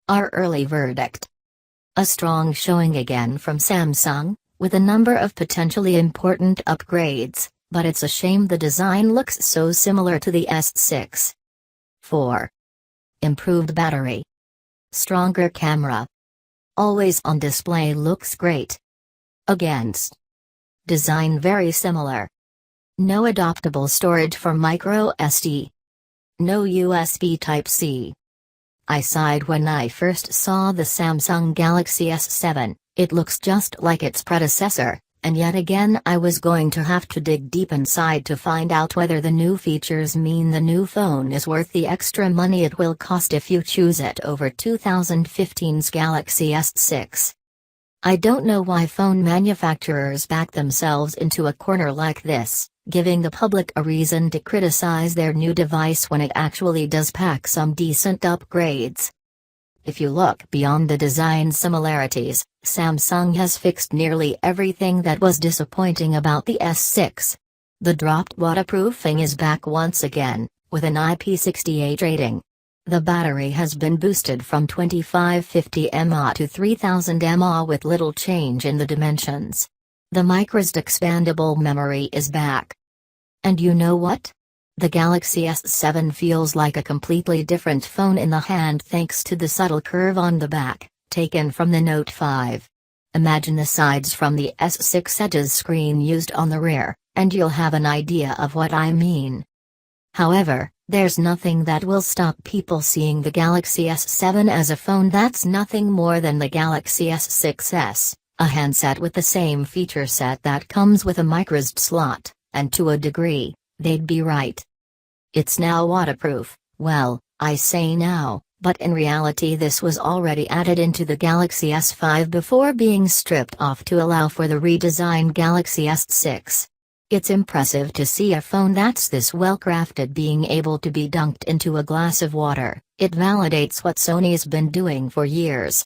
Our early verdict. A strong showing again from Samsung, with a number of potentially important upgrades, but it's a shame the design looks so similar to the S6. 4. Improved battery. Stronger camera. Always on display looks great. Against. Design very similar. No adaptable storage for micro SD. No USB Type-C. I sighed when I first saw the Samsung Galaxy S7, it looks just like its predecessor, and yet again I was going to have to dig deep inside to find out whether the new features mean the new phone is worth the extra money it will cost if you choose it over 2015's Galaxy S6. I don't know why phone manufacturers back themselves into a corner like this, giving the public a reason to criticize their new device when it actually does pack some decent upgrades. If you look beyond the design similarities, Samsung has fixed nearly everything that was disappointing about the S6. The dropped waterproofing is back once again, with an IP68 rating. The battery has been boosted from 2550 mAh to 3000 mAh with little change in the dimensions. The microSD expandable memory is back. And you know what? The Galaxy S7 feels like a completely different phone in the hand thanks to the subtle curve on the back, taken from the Note 5. Imagine the sides from the S6 Edge's screen used on the rear, and you'll have an idea of what I mean. However, there's nothing that will stop people seeing the Galaxy S7 as a phone that's nothing more than the Galaxy S6s, a handset with the same feature set that comes with a microSD slot, and to a degree, they'd be right. It's now waterproof. Well, I say now, but in reality this was already added into the Galaxy S5 before being stripped off to allow for the redesigned Galaxy S6. It's impressive to see a phone that's this well crafted being able to be dunked into a glass of water. It validates what Sony's been doing for years.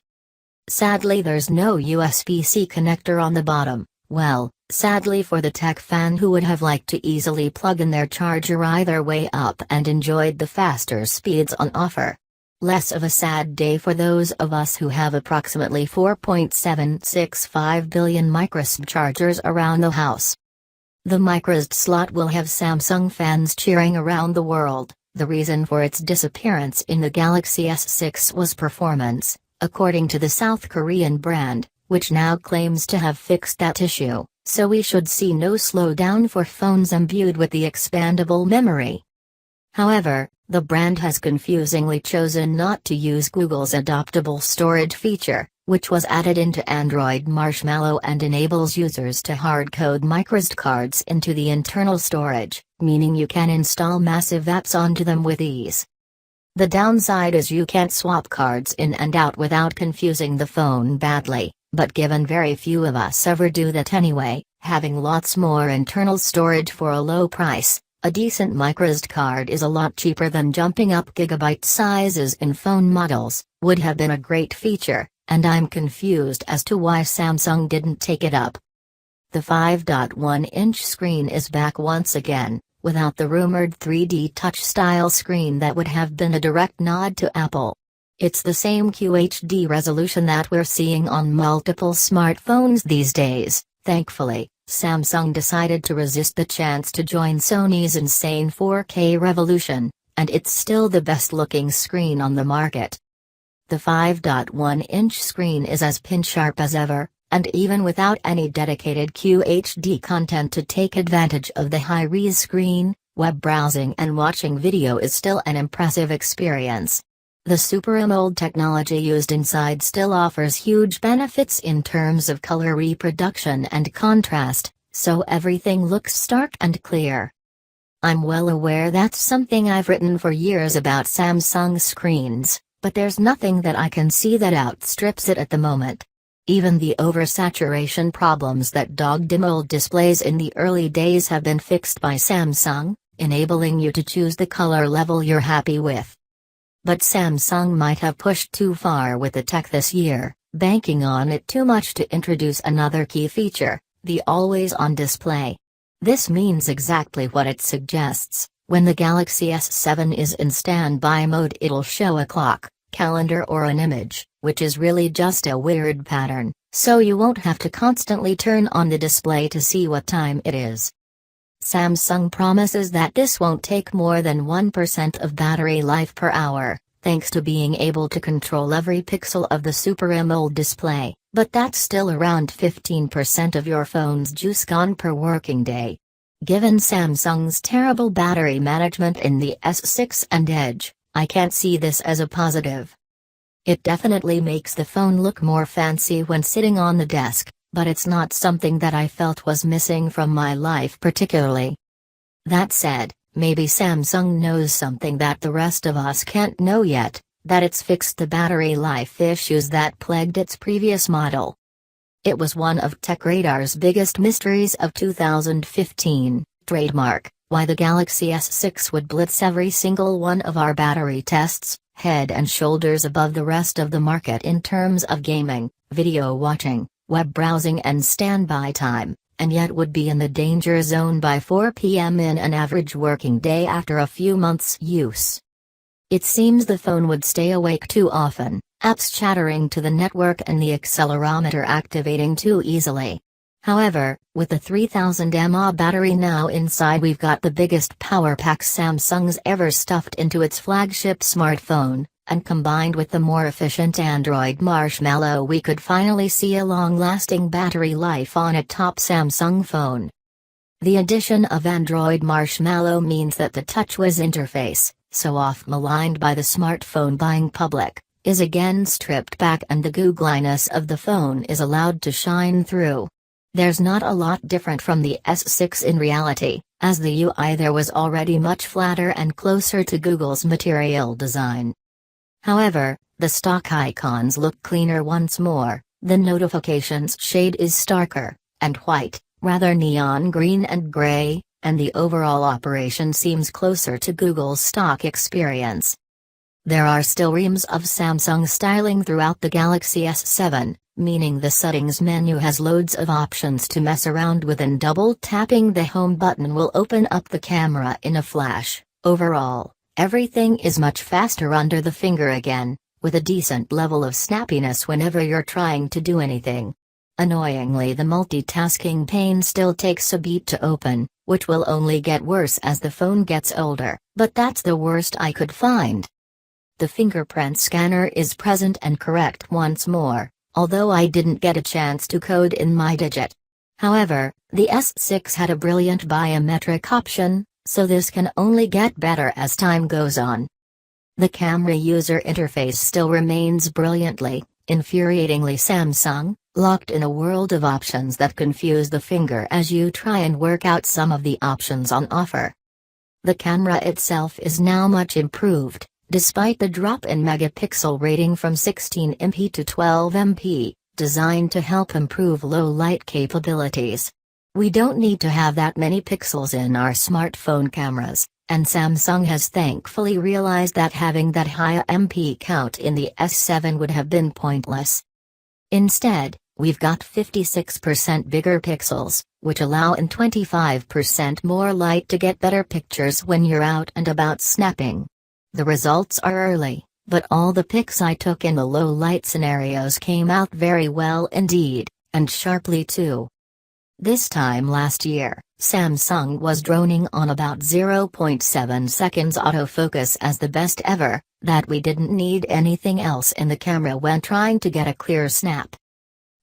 Sadly there's no USB-C connector on the bottom. Well, sadly for the tech fan who would have liked to easily plug in their charger either way up and enjoyed the faster speeds on offer. Less of a sad day for those of us who have approximately 4.765 billion microSD chargers around the house. The microSD slot will have Samsung fans cheering around the world. The reason for its disappearance in the Galaxy S6 was performance, according to the South Korean brand, which now claims to have fixed that issue, so we should see no slowdown for phones imbued with the expandable memory. However, the brand has confusingly chosen not to use Google's adaptable storage feature, which was added into Android Marshmallow and enables users to hard-code microSD cards into the internal storage, meaning you can install massive apps onto them with ease. The downside is you can't swap cards in and out without confusing the phone badly, but given very few of us ever do that anyway, having lots more internal storage for a low price, a decent microSD card is a lot cheaper than jumping up gigabyte sizes in phone models, would have been a great feature, and I'm confused as to why Samsung didn't take it up. The 5.1-inch screen is back once again, without the rumored 3D touch-style screen that would have been a direct nod to Apple. It's the same QHD resolution that we're seeing on multiple smartphones these days. Thankfully, Samsung decided to resist the chance to join Sony's insane 4K revolution, and it's still the best-looking screen on the market. The 5.1-inch screen is as pin-sharp as ever, and even without any dedicated QHD content to take advantage of the high-res screen, web browsing and watching video is still an impressive experience. The Super AMOLED technology used inside still offers huge benefits in terms of color reproduction and contrast, so everything looks stark and clear. I'm well aware that's something I've written for years about Samsung screens, but there's nothing that I can see that outstrips it at the moment. Even the oversaturation problems that dogged AMOLED displays in the early days have been fixed by Samsung, enabling you to choose the color level you're happy with. But Samsung might have pushed too far with the tech this year, banking on it too much to introduce another key feature, the always-on display. This means exactly what it suggests. When the Galaxy S7 is in standby mode, it'll show a clock, calendar or an image, which is really just a weird pattern, so you won't have to constantly turn on the display to see what time it is. Samsung promises that this won't take more than 1% of battery life per hour, thanks to being able to control every pixel of the Super AMOLED display, but that's still around 15% of your phone's juice gone per working day. Given Samsung's terrible battery management in the S6 and Edge, I can't see this as a positive. It definitely makes the phone look more fancy when sitting on the desk, but it's not something that I felt was missing from my life particularly. That said, maybe Samsung knows something that the rest of us can't know yet, that it's fixed the battery life issues that plagued its previous model. It was one of TechRadar's biggest mysteries of 2015, trademark, why the Galaxy S6 would blitz every single one of our battery tests, head and shoulders above the rest of the market in terms of gaming, video watching, web browsing and standby time, and yet would be in the danger zone by 4 p.m. in an average working day after a few months' use. It seems the phone would stay awake too often, apps chattering to the network and the accelerometer activating too easily. However, with the 3000 mAh battery now inside, we've got the biggest power pack Samsung's ever stuffed into its flagship smartphone, and combined with the more efficient Android Marshmallow, we could finally see a long-lasting battery life on a top Samsung phone. The addition of Android Marshmallow means that the TouchWiz interface, so oft-maligned by the smartphone buying public, is again stripped back and the googliness of the phone is allowed to shine through. There's not a lot different from the S6 in reality, as the UI there was already much flatter and closer to Google's Material design. However, the stock icons look cleaner once more, the notifications shade is starker, and white, rather neon green and gray, and the overall operation seems closer to Google's stock experience. There are still reams of Samsung styling throughout the Galaxy S7, meaning the settings menu has loads of options to mess around with, and double tapping the home button will open up the camera in a flash. Overall, everything is much faster under the finger again, with a decent level of snappiness whenever you're trying to do anything. Annoyingly, the multitasking pane still takes a beat to open, which will only get worse as the phone gets older, but that's the worst I could find. The fingerprint scanner is present and correct once more, although I didn't get a chance to code in my digit. However, the S6 had a brilliant biometric option, so this can only get better as time goes on. The camera user interface still remains brilliantly, infuriatingly Samsung, locked in a world of options that confuse the finger as you try and work out some of the options on offer. The camera itself is now much improved, despite the drop in megapixel rating from 16 MP to 12 MP, designed to help improve low light capabilities. We don't need to have that many pixels in our smartphone cameras, and Samsung has thankfully realized that having that high MP count in the S7 would have been pointless. Instead, we've got 56% bigger pixels, which allow in 25% more light to get better pictures when you're out and about snapping. The results are early, but all the pics I took in the low light scenarios came out very well indeed, and sharply too. This time last year, Samsung was droning on about 0.7 seconds autofocus as the best ever, that we didn't need anything else in the camera when trying to get a clear snap.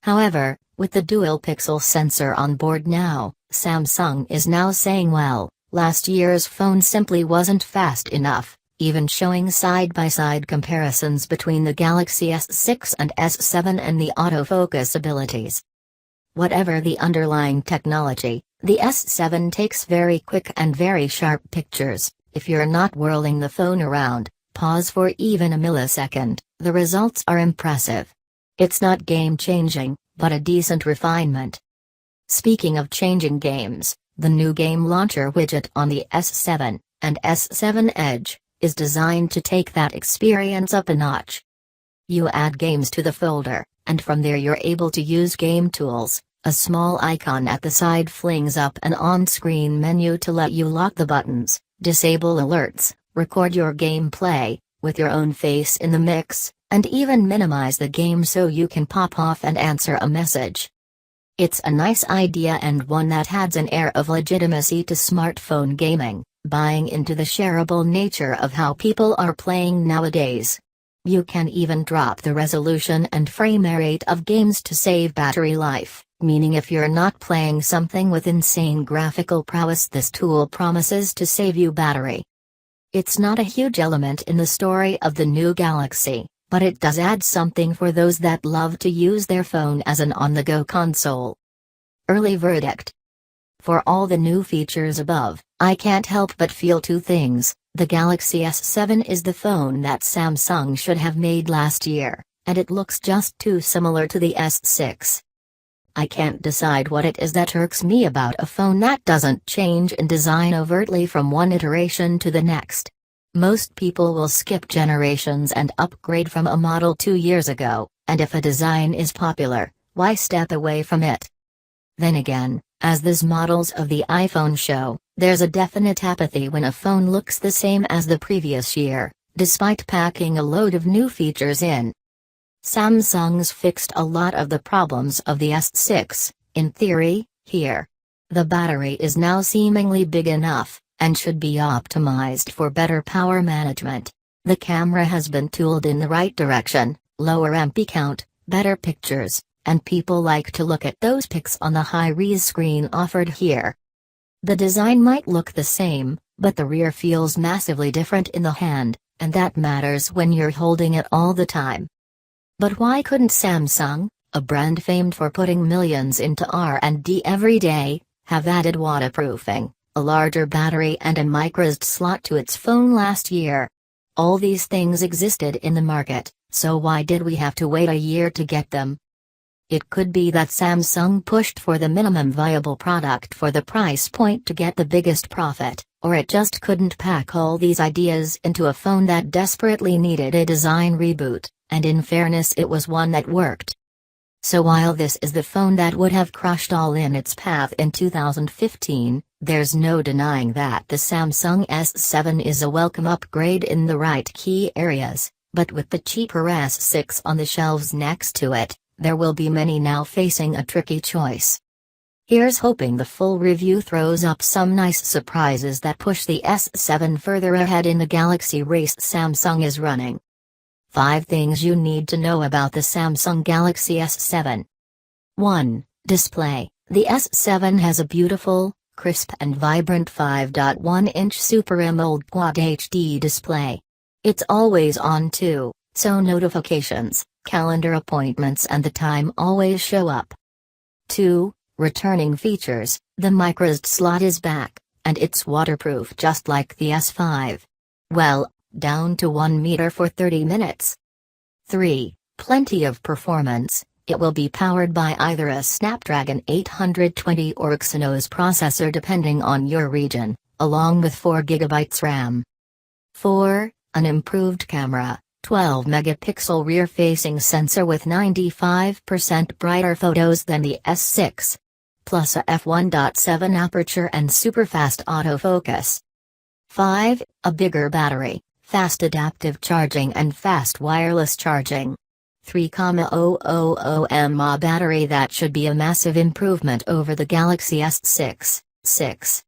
However, with the dual pixel sensor on board now, Samsung is now saying, well, last year's phone simply wasn't fast enough, even showing side-by-side comparisons between the Galaxy S6 and S7 and the autofocus abilities. Whatever the underlying technology, the S7 takes very quick and very sharp pictures. If you're not whirling the phone around, pause for even a millisecond, the results are impressive. It's not game-changing, but a decent refinement. Speaking of changing games, the new game launcher widget on the S7 and S7 Edge is designed to take that experience up a notch. You add games to the folder, and from there you're able to use game tools. A small icon at the side flings up an on-screen menu to let you lock the buttons, disable alerts, record your gameplay, with your own face in the mix, and even minimize the game so you can pop off and answer a message. It's a nice idea and one that adds an air of legitimacy to smartphone gaming, buying into the shareable nature of how people are playing nowadays. You can even drop the resolution and frame rate of games to save battery life, meaning if you're not playing something with insane graphical prowess, this tool promises to save you battery. It's not a huge element in the story of the new Galaxy, but it does add something for those that love to use their phone as an on-the-go console. Early verdict. For all the new features above, I can't help but feel two things. The Galaxy S7 is the phone that Samsung should have made last year, and it looks just too similar to the S6. I can't decide what it is that irks me about a phone that doesn't change in design overtly from one iteration to the next. Most people will skip generations and upgrade from a model 2 years ago, and if a design is popular, why step away from it? Then again, as these models of the iPhone show, there's a definite apathy when a phone looks the same as the previous year, despite packing a load of new features in. Samsung's fixed a lot of the problems of the S6, in theory, here. The battery is now seemingly big enough, and should be optimized for better power management. The camera has been tooled in the right direction, lower MP count, better pictures, and people like to look at those pics on the high-res screen offered here. The design might look the same, but the rear feels massively different in the hand, and that matters when you're holding it all the time. But why couldn't Samsung, a brand famed for putting millions into R&D every day, have added waterproofing, a larger battery and a microSD slot to its phone last year? All these things existed in the market, so why did we have to wait a year to get them? It could be that Samsung pushed for the minimum viable product for the price point to get the biggest profit, or it just couldn't pack all these ideas into a phone that desperately needed a design reboot, and in fairness it was one that worked. So while this is the phone that would have crushed all in its path in 2015, there's no denying that the Samsung S7 is a welcome upgrade in the right key areas, but with the cheaper S6 on the shelves next to it, there will be many now facing a tricky choice. Here's hoping the full review throws up some nice surprises that push the S7 further ahead in the Galaxy race Samsung is running. 5 things you need to know about the Samsung Galaxy S7. 1. Display. The S7 has a beautiful, crisp and vibrant 5.1-inch Super AMOLED Quad HD display. It's always on too, so notifications, calendar appointments and the time always show up. 2. Returning features. The microSD slot is back, and it's waterproof just like the S5. Well, down to 1 meter for 30 minutes. 3. Plenty of performance. It will be powered by either a Snapdragon 820 or Exynos processor depending on your region, along with 4 GB RAM. 4. An improved camera. 12-megapixel rear-facing sensor with 95% brighter photos than the S6. Plus a f1.7 aperture and super-fast autofocus. 5. A bigger battery, fast adaptive charging and fast wireless charging. 3,000 mAh battery that should be a massive improvement over the Galaxy S6. 6.